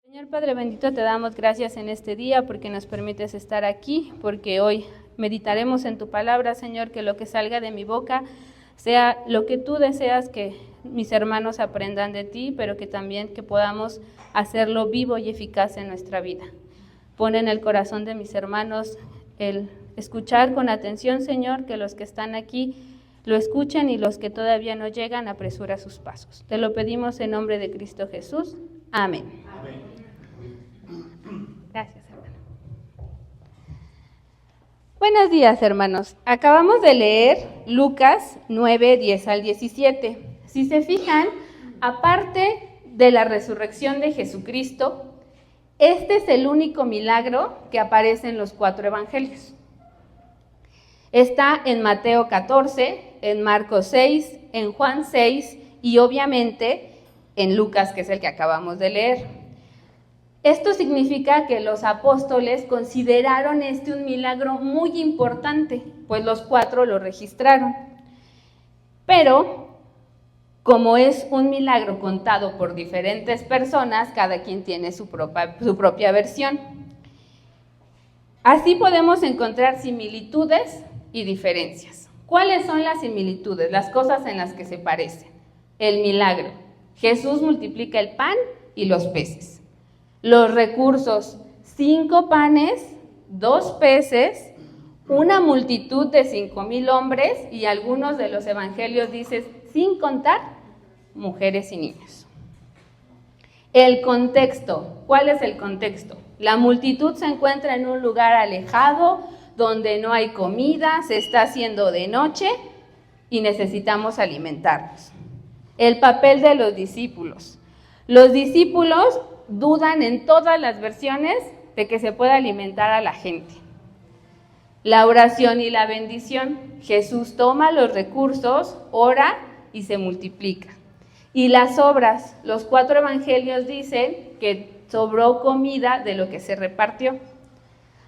Señor Padre bendito, te damos gracias en este día porque nos permites estar aquí, porque hoy meditaremos en tu palabra, Señor, que lo que salga de mi boca sea lo que tú deseas que mis hermanos aprendan de ti, pero que también que podamos hacerlo vivo y eficaz en nuestra vida. Pon en el corazón de mis hermanos el escuchar con atención, Señor, que los que están aquí lo escuchen y los que todavía no llegan, apresura sus pasos. Te lo pedimos en nombre de Cristo Jesús. Amén. Amén. Gracias, hermano. Buenos días, hermanos. Acabamos de leer Lucas 9, 10 al 17. Si se fijan, aparte de la resurrección de Jesucristo, este es el único milagro que aparece en los 4 evangelios. Está en Mateo 14, en Marcos 6, en Juan 6 y obviamente en Lucas, que es el que acabamos de leer. Esto significa que los apóstoles consideraron un milagro muy importante, pues los 4 lo registraron. Pero, como es un milagro contado por diferentes personas, cada quien tiene su propia versión. Así podemos encontrar similitudes y diferencias. ¿Cuáles son las similitudes? Las cosas en las que se parecen. El milagro. Jesús multiplica el pan y los peces. Los recursos, 5 panes, 2 peces, una multitud de 5,000 hombres y algunos de los evangelios dicen, sin contar, mujeres y niños. El contexto, ¿cuál es el contexto? La multitud se encuentra en un lugar alejado, donde no hay comida, se está haciendo de noche y necesitamos alimentarnos. El papel de los discípulos. Los discípulos dudan en todas las versiones de que se pueda alimentar a la gente. La oración y la bendición. Jesús toma los recursos, ora y se multiplica. Y las obras, los 4 evangelios dicen que sobró comida de lo que se repartió.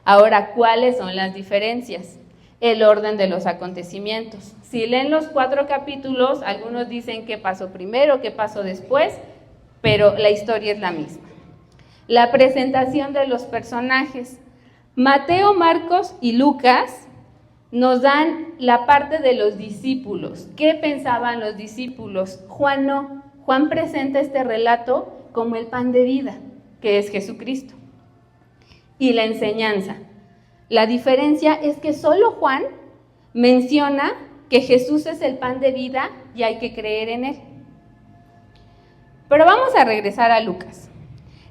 Ahora, ¿cuáles son las diferencias? El orden de los acontecimientos. Si leen los 4 capítulos, algunos dicen qué pasó primero, qué pasó después, pero la historia es la misma. La presentación de los personajes. Mateo, Marcos y Lucas nos dan la parte de los discípulos. ¿Qué pensaban los discípulos? Juan no. Juan presenta este relato como el pan de vida, que es Jesucristo. Y la enseñanza. La diferencia es que solo Juan menciona que Jesús es el pan de vida y hay que creer en él. Pero vamos a regresar a Lucas.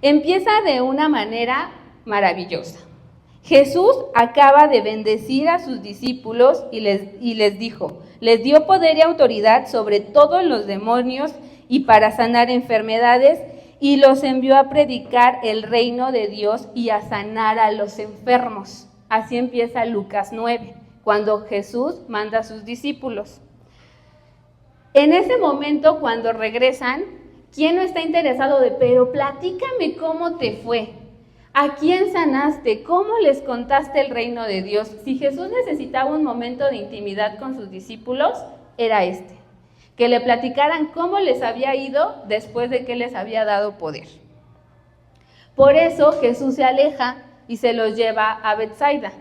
Empieza de una manera maravillosa. Jesús acaba de bendecir a sus discípulos y les dijo, les dio poder y autoridad sobre todos los demonios y para sanar enfermedades y los envió a predicar el reino de Dios y a sanar a los enfermos. Así empieza Lucas 9, cuando Jesús manda a sus discípulos. En ese momento, cuando regresan, ¿quién no está interesado pero platícame cómo te fue? ¿A quién sanaste? ¿Cómo les contaste el reino de Dios? Si Jesús necesitaba un momento de intimidad con sus discípulos, era que le platicaran cómo les había ido después de que les había dado poder. Por eso Jesús se aleja y se los lleva a Betsaida.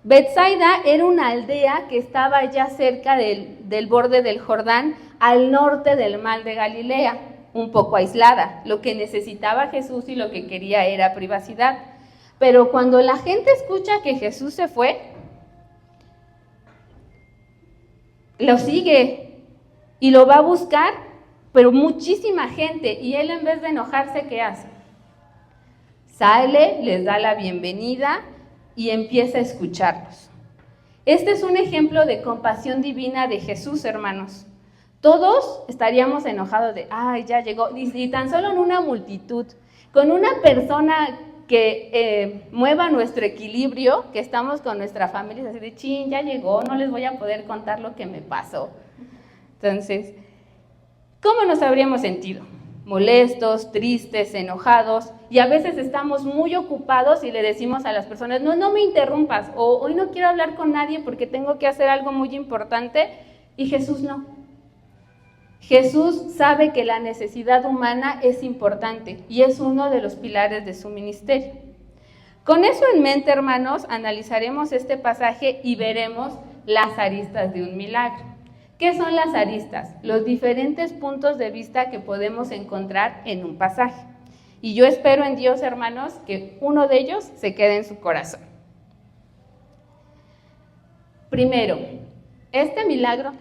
Betsaida era una aldea que estaba ya cerca del borde del Jordán, al norte del mar de Galilea, un poco aislada. Lo que necesitaba Jesús y lo que quería era privacidad. Pero cuando la gente escucha que Jesús se fue, lo sigue y lo va a buscar, pero muchísima gente. Y él, en vez de enojarse, ¿qué hace? Sale, les da la bienvenida y empieza a escucharlos. Este es un ejemplo de compasión divina de Jesús, hermanos. Todos estaríamos enojados de, ay, ya llegó, y tan solo en una multitud, con una persona que mueva nuestro equilibrio, que estamos con nuestra familia, así de, chin, ya llegó, no les voy a poder contar lo que me pasó. Entonces, ¿cómo nos habríamos sentido? Molestos, tristes, enojados, y a veces estamos muy ocupados y le decimos a las personas, no me interrumpas, o hoy no quiero hablar con nadie porque tengo que hacer algo muy importante, y Jesús no. Jesús sabe que la necesidad humana es importante y es uno de los pilares de su ministerio. Con eso en mente, hermanos, analizaremos este pasaje y veremos las aristas de un milagro. ¿Qué son las aristas? Los diferentes puntos de vista que podemos encontrar en un pasaje. Y yo espero en Dios, hermanos, que uno de ellos se quede en su corazón. Primero, este milagro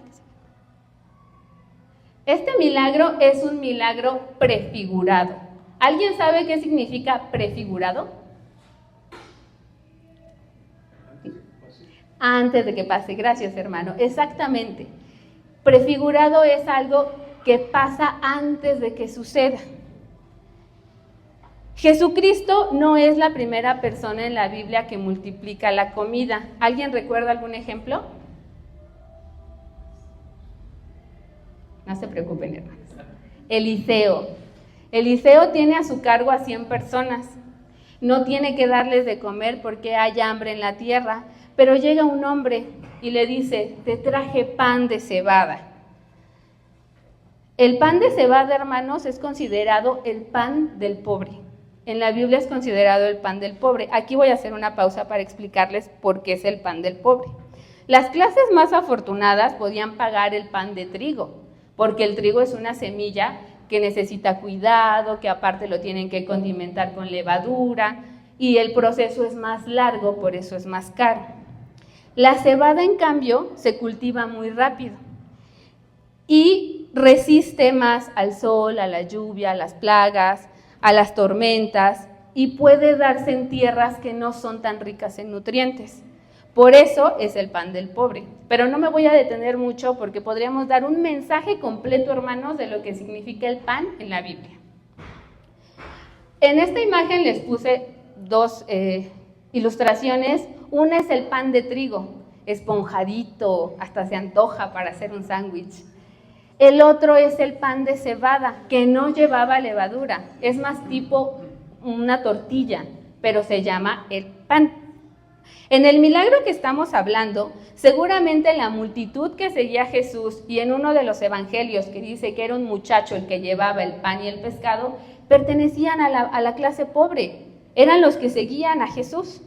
es un milagro prefigurado. ¿Alguien sabe qué significa prefigurado? Antes de que pase, gracias, hermano. Exactamente. Prefigurado es algo que pasa antes de que suceda. Jesucristo no es la primera persona en la Biblia que multiplica la comida. ¿Alguien recuerda algún ejemplo? No se preocupen, hermanos. Eliseo. Eliseo tiene a su cargo a 100 personas. No tiene que darles de comer porque hay hambre en la tierra, pero llega un hombre y le dice, te traje pan de cebada. El pan de cebada, hermanos, es considerado el pan del pobre. En la Biblia es considerado el pan del pobre. Aquí voy a hacer una pausa para explicarles por qué es el pan del pobre. Las clases más afortunadas podían pagar el pan de trigo, porque el trigo es una semilla que necesita cuidado, que aparte lo tienen que condimentar con levadura, y el proceso es más largo, por eso es más caro. La cebada, en cambio, se cultiva muy rápido y resiste más al sol, a la lluvia, a las plagas, a las tormentas, y puede darse en tierras que no son tan ricas en nutrientes. Por eso es el pan del pobre. Pero no me voy a detener mucho porque podríamos dar un mensaje completo, hermanos, de lo que significa el pan en la Biblia. En esta imagen les puse dos ilustraciones. Una es el pan de trigo, esponjadito, hasta se antoja para hacer un sándwich. El otro es el pan de cebada, que no llevaba levadura, es más tipo una tortilla, pero se llama el pan. En el milagro que estamos hablando, seguramente la multitud que seguía a Jesús, y en uno de los evangelios que dice que era un muchacho el que llevaba el pan y el pescado, pertenecían a la clase pobre, eran los que seguían a Jesús.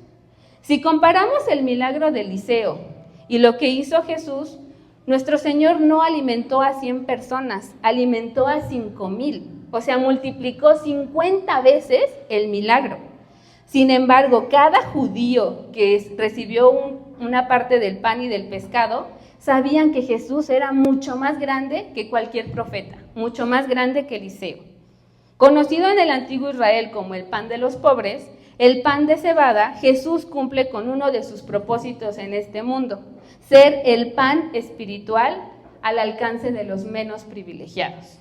Si comparamos el milagro de Eliseo y lo que hizo Jesús, nuestro Señor no alimentó a 100 personas, alimentó a 5,000, o sea, multiplicó 50 veces el milagro. Sin embargo, cada judío que recibió una parte del pan y del pescado, sabían que Jesús era mucho más grande que cualquier profeta, mucho más grande que Eliseo. Conocido en el antiguo Israel como el pan de los pobres, el pan de cebada, Jesús cumple con uno de sus propósitos en este mundo, ser el pan espiritual al alcance de los menos privilegiados.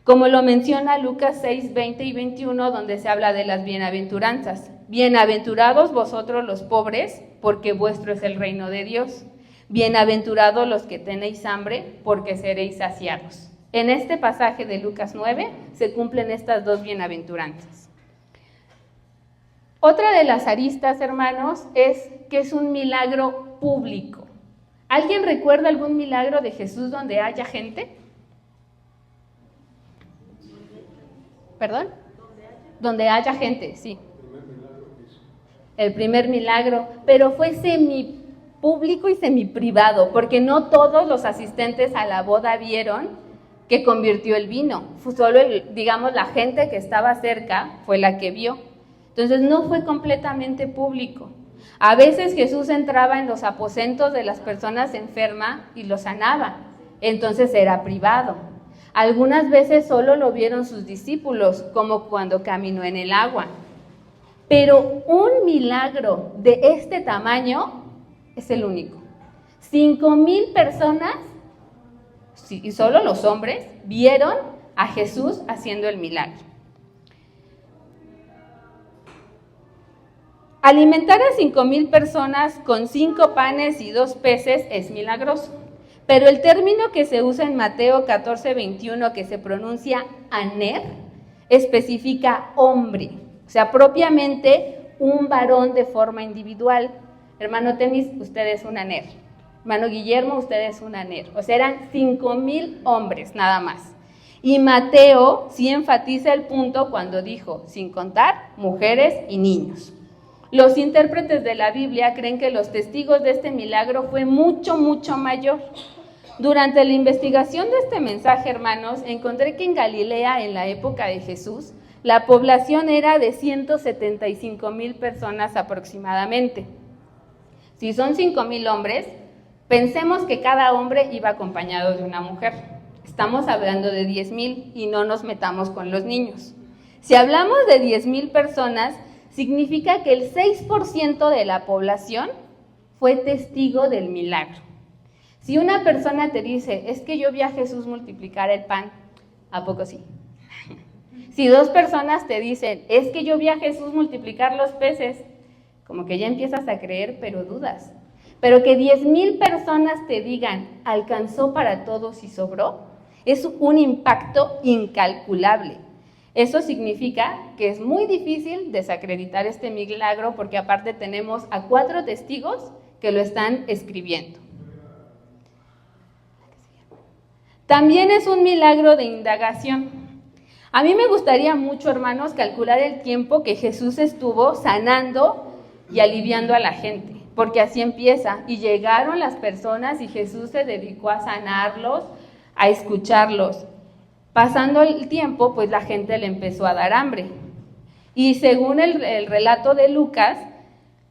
Como lo menciona Lucas 6, 20 y 21, donde se habla de las bienaventuranzas. Bienaventurados vosotros los pobres, porque vuestro es el reino de Dios. Bienaventurados los que tenéis hambre, porque seréis saciados. En este pasaje de Lucas 9 se cumplen estas dos bienaventuranzas. Otra de las aristas, hermanos, es que es un milagro público. ¿Alguien recuerda algún milagro de Jesús donde haya gente? ¿Perdón? Donde haya gente, sí. El primer milagro, pero fue semipúblico y semiprivado, porque no todos los asistentes a la boda vieron que convirtió el vino. Solo, la gente que estaba cerca fue la que vio. Entonces no fue completamente público. A veces Jesús entraba en los aposentos de las personas enfermas y los sanaba, entonces era privado. Algunas veces solo lo vieron sus discípulos, como cuando caminó en el agua. Pero un milagro de este tamaño es el único. 5,000 personas, y solo los hombres, vieron a Jesús haciendo el milagro. Alimentar a 5,000 personas con 5 panes y 2 peces es milagroso. Pero el término que se usa en Mateo 14:21, que se pronuncia aner, especifica hombre, o sea, propiamente un varón de forma individual. Hermano Temis, usted es un aner. Hermano Guillermo, usted es un anero. O sea, eran 5,000 hombres nada más. Y Mateo sí enfatiza el punto cuando dijo, sin contar mujeres y niños. Los intérpretes de la Biblia creen que los testigos de este milagro fue mucho, mucho mayor. Durante la investigación de este mensaje, hermanos, encontré que en Galilea, en la época de Jesús, la población era de 175,000 personas aproximadamente. Si son 5,000 hombres, pensemos que cada hombre iba acompañado de una mujer. Estamos hablando de 10,000 y no nos metamos con los niños. Si hablamos de 10,000 personas, significa que el 6% de la población fue testigo del milagro. Si una persona te dice, es que yo vi a Jesús multiplicar el pan, ¿a poco sí? Si 2 personas te dicen, es que yo vi a Jesús multiplicar los peces, como que ya empiezas a creer, pero dudas. Pero que 10,000 personas te digan, alcanzó para todos y sobró, es un impacto incalculable. Eso significa que es muy difícil desacreditar este milagro porque aparte tenemos a 4 testigos que lo están escribiendo. También es un milagro de indagación. A mí me gustaría mucho, hermanos, calcular el tiempo que Jesús estuvo sanando y aliviando a la gente, porque así empieza. Y llegaron las personas y Jesús se dedicó a sanarlos, a escucharlos. Pasando el tiempo, pues la gente le empezó a dar hambre. Y según el relato de Lucas,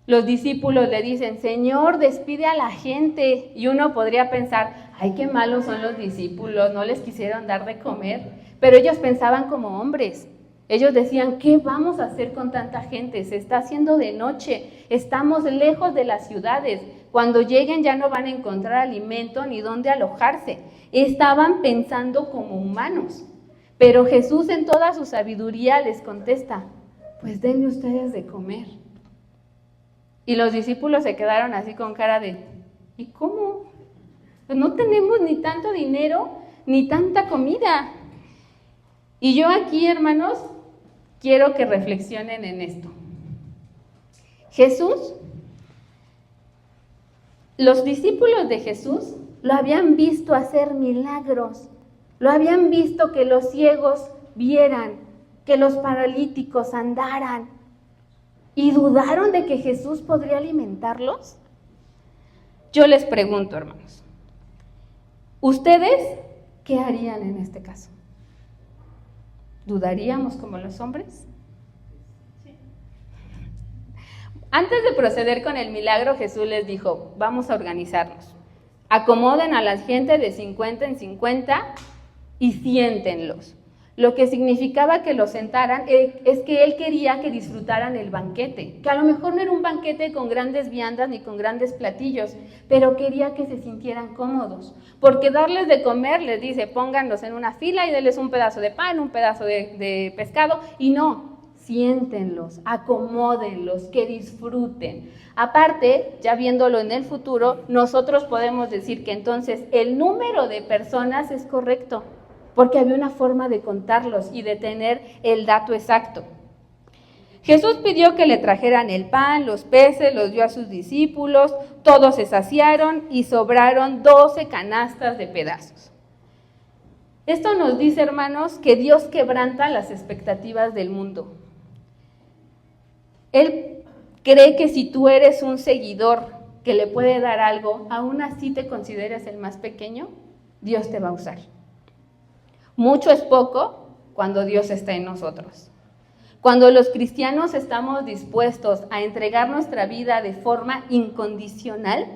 los discípulos le dicen, Señor, despide a la gente. Y uno podría pensar, ay, qué malos son los discípulos, no les quisieron dar de comer. Pero ellos pensaban como hombres. Ellos decían, ¿qué vamos a hacer con tanta gente? Se está haciendo de noche, estamos lejos de las ciudades. Cuando lleguen ya no van a encontrar alimento ni dónde alojarse. Estaban pensando como humanos. Pero Jesús en toda su sabiduría les contesta, pues denle ustedes de comer. Y los discípulos se quedaron así con cara de, ¿y cómo? Pues no tenemos ni tanto dinero ni tanta comida. Y yo aquí, hermanos, quiero que reflexionen en esto. Jesús, los discípulos de Jesús lo habían visto hacer milagros, lo habían visto que los ciegos vieran, que los paralíticos andaran, y dudaron de que Jesús podría alimentarlos. Yo les pregunto, hermanos, ¿ustedes qué harían en este caso? ¿Dudaríamos como los hombres? Sí. Antes de proceder con el milagro, Jesús les dijo, vamos a organizarnos. Acomoden a la gente de 50 en 50 y siéntenlos. Lo que significaba que los sentaran es que él quería que disfrutaran el banquete, que a lo mejor no era un banquete con grandes viandas ni con grandes platillos, pero quería que se sintieran cómodos, porque darles de comer, les dice, pónganlos en una fila y denles un pedazo de pan, un pedazo de pescado, y no, siéntenlos, acomódenlos, que disfruten. Aparte, ya viéndolo en el futuro, nosotros podemos decir que entonces el número de personas es correcto, porque había una forma de contarlos y de tener el dato exacto. Jesús pidió que le trajeran el pan, los peces, los dio a sus discípulos, todos se saciaron y sobraron 12 canastas de pedazos. Esto nos dice, hermanos, que Dios quebranta las expectativas del mundo. Él cree que si tú eres un seguidor que le puede dar algo, aún así te consideras el más pequeño, Dios te va a usar. Mucho es poco cuando Dios está en nosotros. Cuando los cristianos estamos dispuestos a entregar nuestra vida de forma incondicional,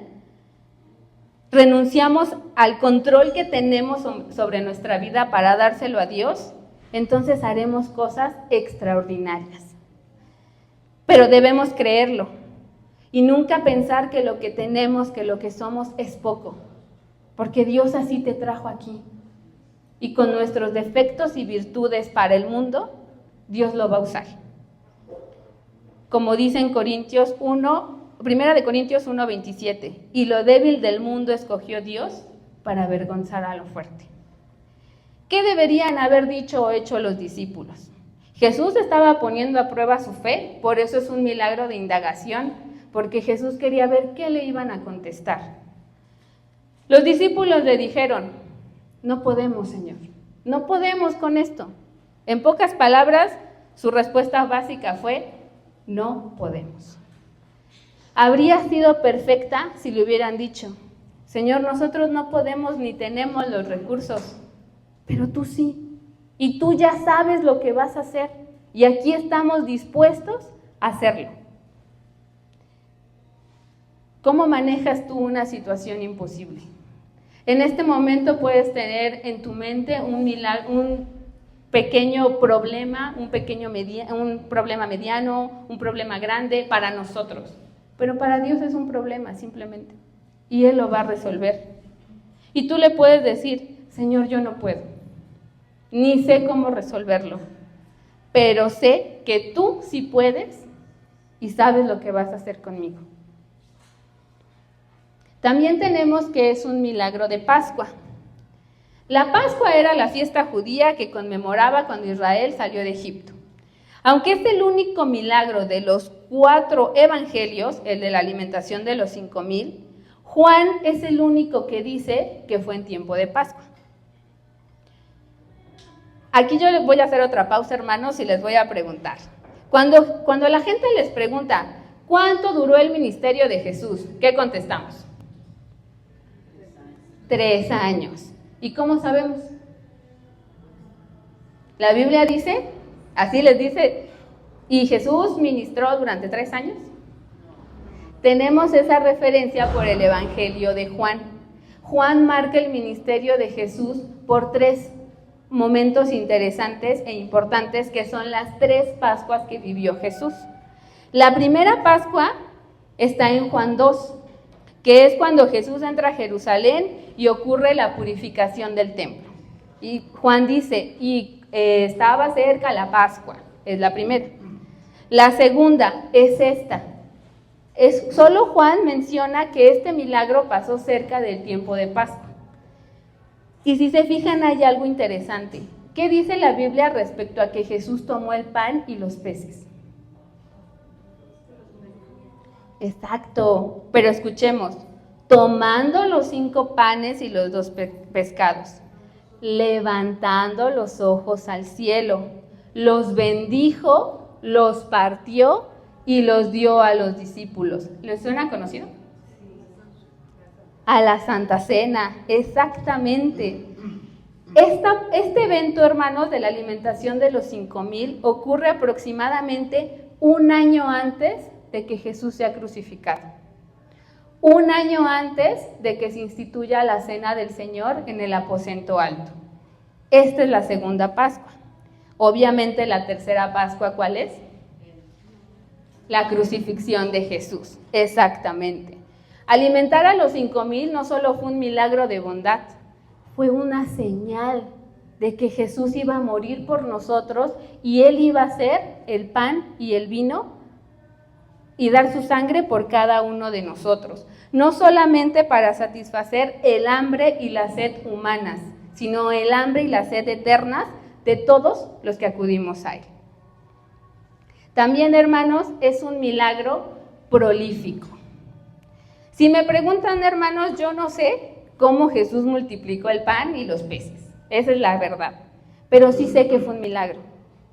renunciamos al control que tenemos sobre nuestra vida para dárselo a Dios, entonces haremos cosas extraordinarias. Pero debemos creerlo y nunca pensar que lo que tenemos, que lo que somos es poco, porque Dios así te trajo aquí. Y con nuestros defectos y virtudes para el mundo, Dios lo va a usar. Como dice en Corintios 1, 1 Corintios 1:27, y lo débil del mundo escogió Dios para avergonzar a lo fuerte. ¿Qué deberían haber dicho o hecho los discípulos? Jesús estaba poniendo a prueba su fe, por eso es un milagro de indagación, porque Jesús quería ver qué le iban a contestar. Los discípulos le dijeron, no podemos, Señor, no podemos con esto. En pocas palabras, su respuesta básica fue, no podemos. Habría sido perfecta si le hubieran dicho, Señor, nosotros no podemos ni tenemos los recursos, pero tú sí, y tú ya sabes lo que vas a hacer, y aquí estamos dispuestos a hacerlo. ¿Cómo manejas tú una situación imposible? En este momento puedes tener en tu mente un pequeño problema, un problema mediano, un problema grande para nosotros. Pero para Dios es un problema simplemente. Y Él lo va a resolver. Y tú le puedes decir, Señor, yo no puedo. Ni sé cómo resolverlo. Pero sé que tú sí puedes y sabes lo que vas a hacer conmigo. También tenemos que es un milagro de Pascua. La Pascua era la fiesta judía que conmemoraba cuando Israel salió de Egipto. Aunque es el único milagro de los 4 evangelios, el de la alimentación de los 5,000, Juan es el único que dice que fue en tiempo de Pascua. Aquí yo les voy a hacer otra pausa, hermanos, y les voy a preguntar. Cuando la gente les pregunta, ¿cuánto duró el ministerio de Jesús? ¿Qué contestamos? 3 años. ¿Y cómo sabemos? La Biblia dice, así les dice, ¿y Jesús ministró durante 3 años? Tenemos esa referencia por el Evangelio de Juan. Juan marca el ministerio de Jesús por 3 momentos interesantes e importantes, que son las 3 Pascuas que vivió Jesús. La primera Pascua está en Juan 2, que es cuando Jesús entra a Jerusalén y ocurre la purificación del templo. Y Juan dice, estaba cerca la Pascua, es la primera. La segunda es esta. Solo Juan menciona que este milagro pasó cerca del tiempo de Pascua. Y si se fijan, hay algo interesante. ¿Qué dice la Biblia respecto a que Jesús tomó el pan y los peces? Exacto, pero escuchemos, tomando los 5 panes y los 2 pescados, levantando los ojos al cielo, los bendijo, los partió y los dio a los discípulos. ¿Les suena conocido? A la Santa Cena, exactamente. Este evento, hermanos, de la alimentación de los 5,000 ocurre aproximadamente 1 año antes de que Jesús sea crucificado. 1 año antes de que se instituya la Cena del Señor en el aposento alto. Esta es la segunda Pascua. Obviamente la tercera Pascua, ¿cuál es? La crucifixión de Jesús, exactamente. Alimentar a los 5,000 no solo fue un milagro de bondad, fue una señal de que Jesús iba a morir por nosotros y Él iba a ser el pan y el vino y dar su sangre por cada uno de nosotros. No solamente para satisfacer el hambre y la sed humanas, sino el hambre y la sed eternas de todos los que acudimos a Él. También, hermanos, es un milagro prolífico. Si me preguntan, hermanos, yo no sé cómo Jesús multiplicó el pan y los peces. Esa es la verdad. Pero sí sé que fue un milagro,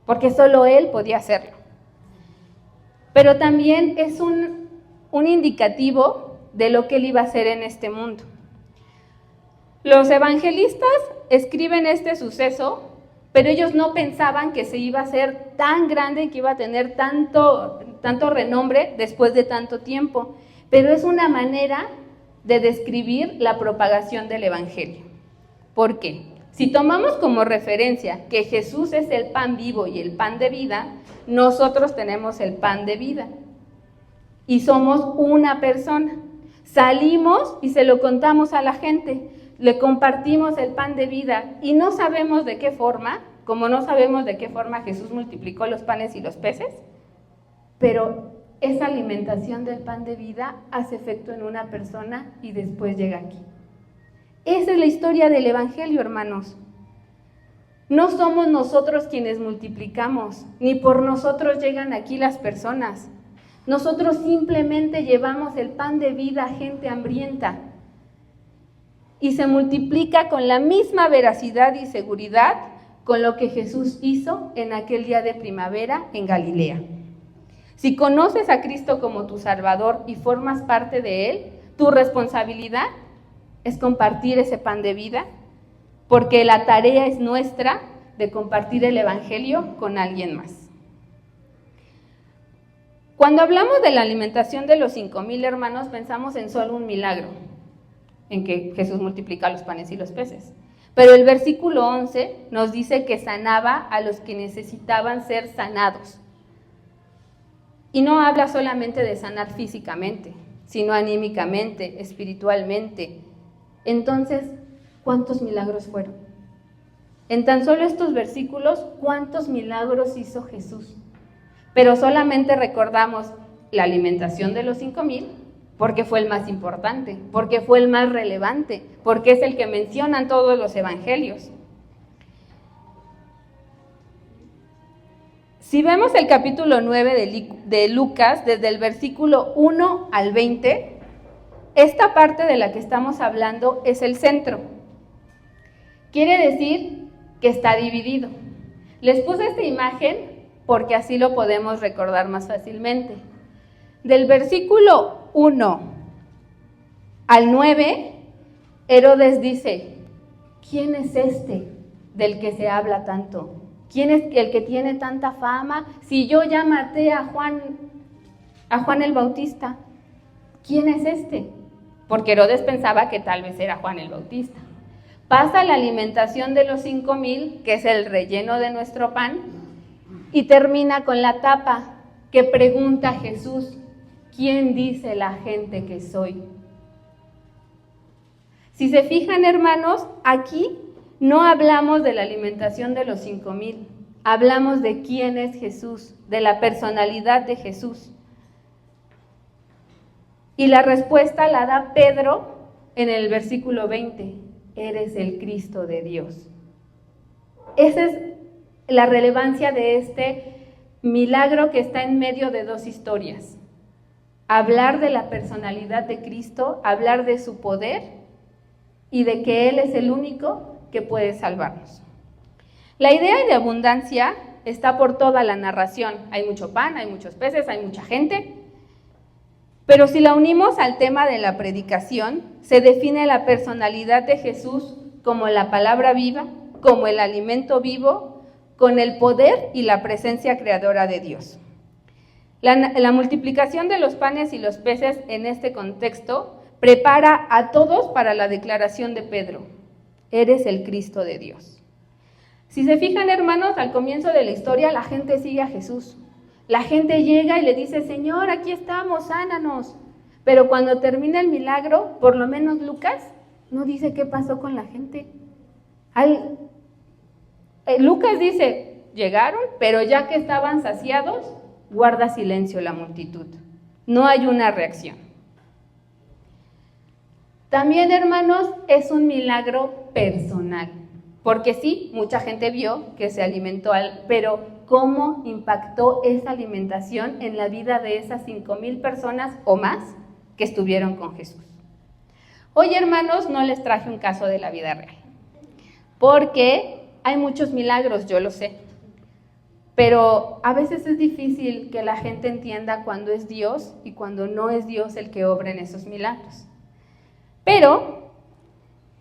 porque solo Él podía hacerlo. Pero también es un indicativo de lo que Él iba a hacer en este mundo. Los evangelistas escriben este suceso, pero ellos no pensaban que se iba a hacer tan grande y que iba a tener tanto renombre después de tanto tiempo. Pero es una manera de describir la propagación del evangelio. ¿Por qué? Si tomamos como referencia que Jesús es el pan vivo y el pan de vida, nosotros tenemos el pan de vida y somos una persona. Salimos y se lo contamos a la gente, le compartimos el pan de vida y no sabemos de qué forma, como no sabemos de qué forma Jesús multiplicó los panes y los peces, pero esa alimentación del pan de vida hace efecto en una persona y después llega aquí. Esa es la historia del evangelio, hermanos. No somos nosotros quienes multiplicamos, ni por nosotros llegan aquí las personas. Nosotros simplemente llevamos el pan de vida a gente hambrienta. y se multiplica con la misma veracidad y seguridad con lo que Jesús hizo en aquel día de primavera en Galilea. Si conoces a Cristo como tu Salvador y formas parte de Él, tu responsabilidad es compartir ese pan de vida, porque la tarea es nuestra de compartir el Evangelio con alguien más. Cuando hablamos de la alimentación de los 5,000 hermanos, pensamos en solo un milagro, en que Jesús multiplica los panes y los peces. Pero el versículo 11 nos dice que sanaba a los que necesitaban ser sanados. Y no habla solamente de sanar físicamente, sino anímicamente, espiritualmente. Entonces, ¿cuántos milagros fueron? En tan solo estos versículos, ¿cuántos milagros hizo Jesús? Pero solamente recordamos la alimentación de los 5,000 porque fue el más importante, porque fue el más relevante, porque es el que mencionan todos los evangelios. Si vemos el capítulo 9 de Lucas, desde el versículo 1 al 20, esta parte de la que estamos hablando es el centro. Quiere decir que está dividido. Les puse esta imagen porque así lo podemos recordar más fácilmente. Del versículo 1 al 9, Herodes dice, ¿quién es este del que se habla tanto? ¿Quién es el que tiene tanta fama? Si yo ya maté a Juan el Bautista, ¿quién es este? Porque Herodes pensaba que tal vez era Juan el Bautista. Pasa la alimentación de los 5,000, que es el relleno de nuestro pan, y termina con la tapa que pregunta a Jesús, ¿quién dice la gente que soy? Si se fijan, hermanos, aquí no hablamos de la alimentación de los 5,000, hablamos de quién es Jesús, de la personalidad de Jesús. Y la respuesta la da Pedro en el versículo 20, eres el Cristo de Dios. Esa es la relevancia de este milagro que está en medio de dos historias. Hablar de la personalidad de Cristo, hablar de su poder y de que Él es el único que puede salvarnos. La idea de abundancia está por toda la narración. Hay mucho pan, hay muchos peces, hay mucha gente. Pero si la unimos al tema de la predicación, se define la personalidad de Jesús como la palabra viva, como el alimento vivo, con el poder y la presencia creadora de Dios. La multiplicación de los panes y los peces en este contexto prepara a todos para la declaración de Pedro, eres el Cristo de Dios. Si se fijan, hermanos, al comienzo de la historia la gente sigue a Jesús. La gente llega y le dice, Señor, aquí estamos, sánanos. Pero cuando termina el milagro, por lo menos Lucas no dice qué pasó con la gente. Lucas dice, llegaron, pero ya que estaban saciados, guarda silencio la multitud. No hay una reacción. También, hermanos, es un milagro personal. Porque sí, mucha gente vio que se alimentó, pero ¿cómo impactó esa alimentación en la vida de esas 5,000 personas o más que estuvieron con Jesús? Hoy, hermanos, no les traje un caso de la vida real, porque hay muchos milagros, yo lo sé, pero a veces es difícil que la gente entienda cuándo es Dios y cuándo no es Dios el que obra en esos milagros. Pero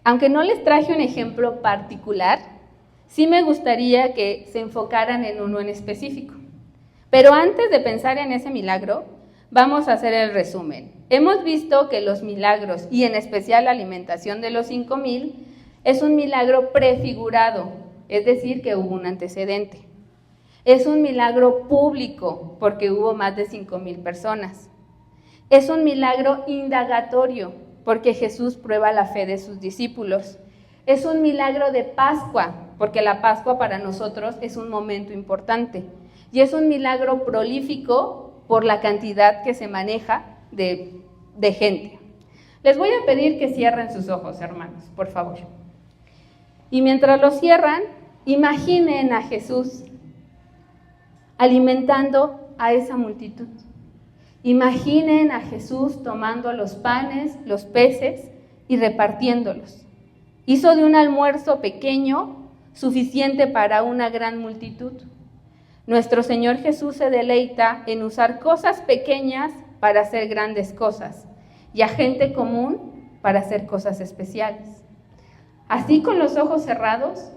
aunque no les traje un ejemplo particular, sí me gustaría que se enfocaran en uno en específico. Pero antes de pensar en ese milagro, vamos a hacer el resumen. Hemos visto que los milagros, y en especial la alimentación de los 5,000, es un milagro prefigurado, es decir, que hubo un antecedente. Es un milagro público, porque hubo más de 5,000 personas. Es un milagro indagatorio, porque Jesús prueba la fe de sus discípulos. Es un milagro de Pascua, porque la Pascua para nosotros es un momento importante. Y es un milagro prolífico por la cantidad que se maneja de gente. Les voy a pedir que cierren sus ojos, hermanos, por favor. Y mientras los cierran, imaginen a Jesús alimentando a esa multitud. Imaginen a Jesús tomando los panes, los peces y repartiéndolos. Hizo de un almuerzo pequeño suficiente para una gran multitud. Nuestro Señor Jesús se deleita en usar cosas pequeñas para hacer grandes cosas y a gente común para hacer cosas especiales. Así, con los ojos cerrados,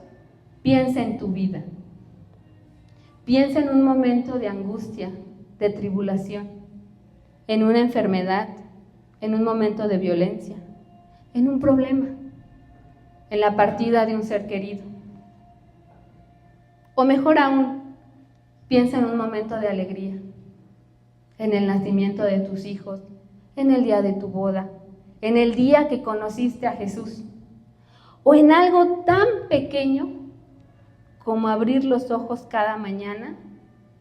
piensa en tu vida. Piensa en un momento de angustia, de tribulación, en una enfermedad, en un momento de violencia, en un problema, en la partida de un ser querido. O mejor aún, piensa en un momento de alegría, en el nacimiento de tus hijos, en el día de tu boda, en el día que conociste a Jesús, o en algo tan pequeño como abrir los ojos cada mañana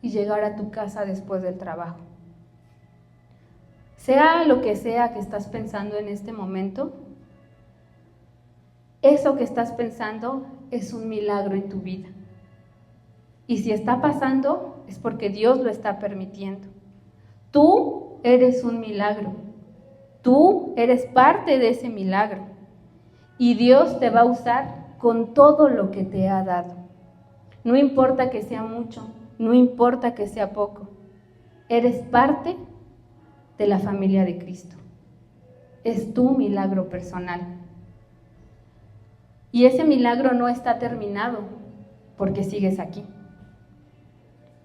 y llegar a tu casa después del trabajo. Sea lo que sea que estás pensando en este momento, eso que estás pensando es un milagro en tu vida. Y si está pasando, es porque Dios lo está permitiendo. Tú eres un milagro. Tú eres parte de ese milagro. Y Dios te va a usar con todo lo que te ha dado. No importa que sea mucho, no importa que sea poco. Eres parte de la familia de Cristo. Es tu milagro personal. Y ese milagro no está terminado porque sigues aquí.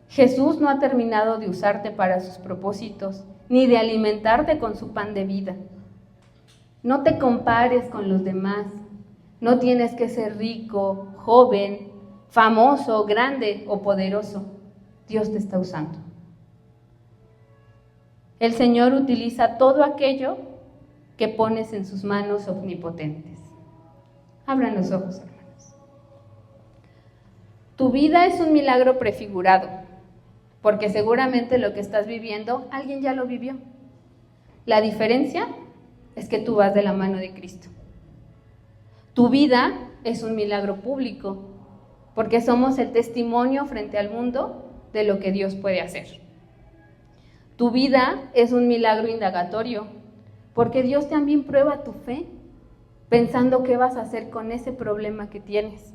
Jesús no ha terminado de usarte para sus propósitos, ni de alimentarte con su pan de vida. No te compares con los demás. No tienes que ser rico, joven, famoso, grande o poderoso. Dios te está usando. El Señor utiliza todo aquello que pones en sus manos omnipotentes. Abran los ojos, hermanos. Tu vida es un milagro prefigurado, porque seguramente lo que estás viviendo, alguien ya lo vivió. La diferencia es que tú vas de la mano de Cristo. Tu vida es un milagro público, porque somos el testimonio frente al mundo de lo que Dios puede hacer. Tu vida es un milagro indagatorio, porque Dios también prueba tu fe, pensando qué vas a hacer con ese problema que tienes.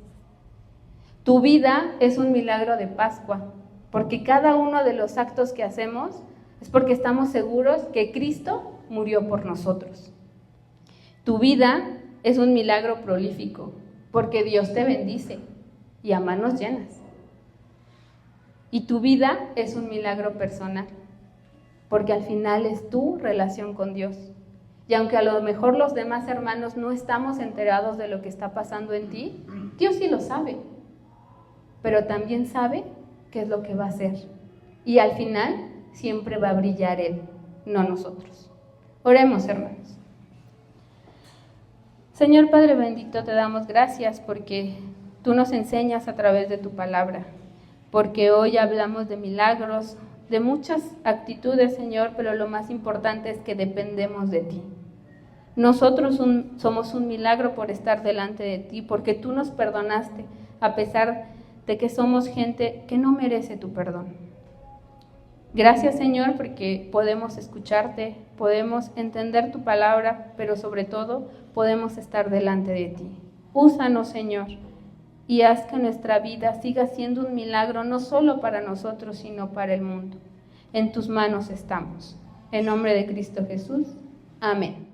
Tu vida es un milagro de Pascua, porque cada uno de los actos que hacemos es porque estamos seguros que Cristo murió por nosotros. Tu vida es un milagro prolífico, porque Dios te bendice y a manos llenas. Y tu vida es un milagro personal, porque al final es tu relación con Dios. Y aunque a lo mejor los demás hermanos no estamos enterados de lo que está pasando en ti, Dios sí lo sabe, pero también sabe qué es lo que va a hacer. Y al final siempre va a brillar Él, no nosotros. Oremos, hermanos. Señor Padre bendito, te damos gracias porque tú nos enseñas a través de tu palabra, porque hoy hablamos de milagros, de muchas actitudes, Señor, pero lo más importante es que dependemos de ti. Nosotros somos un milagro por estar delante de ti, porque tú nos perdonaste, a pesar de que somos gente que no merece tu perdón. Gracias, Señor, porque podemos escucharte, podemos entender tu palabra, pero sobre todo podemos estar delante de ti. Úsanos, Señor, y haz que nuestra vida siga siendo un milagro, no solo para nosotros, sino para el mundo. En tus manos estamos. En nombre de Cristo Jesús. Amén.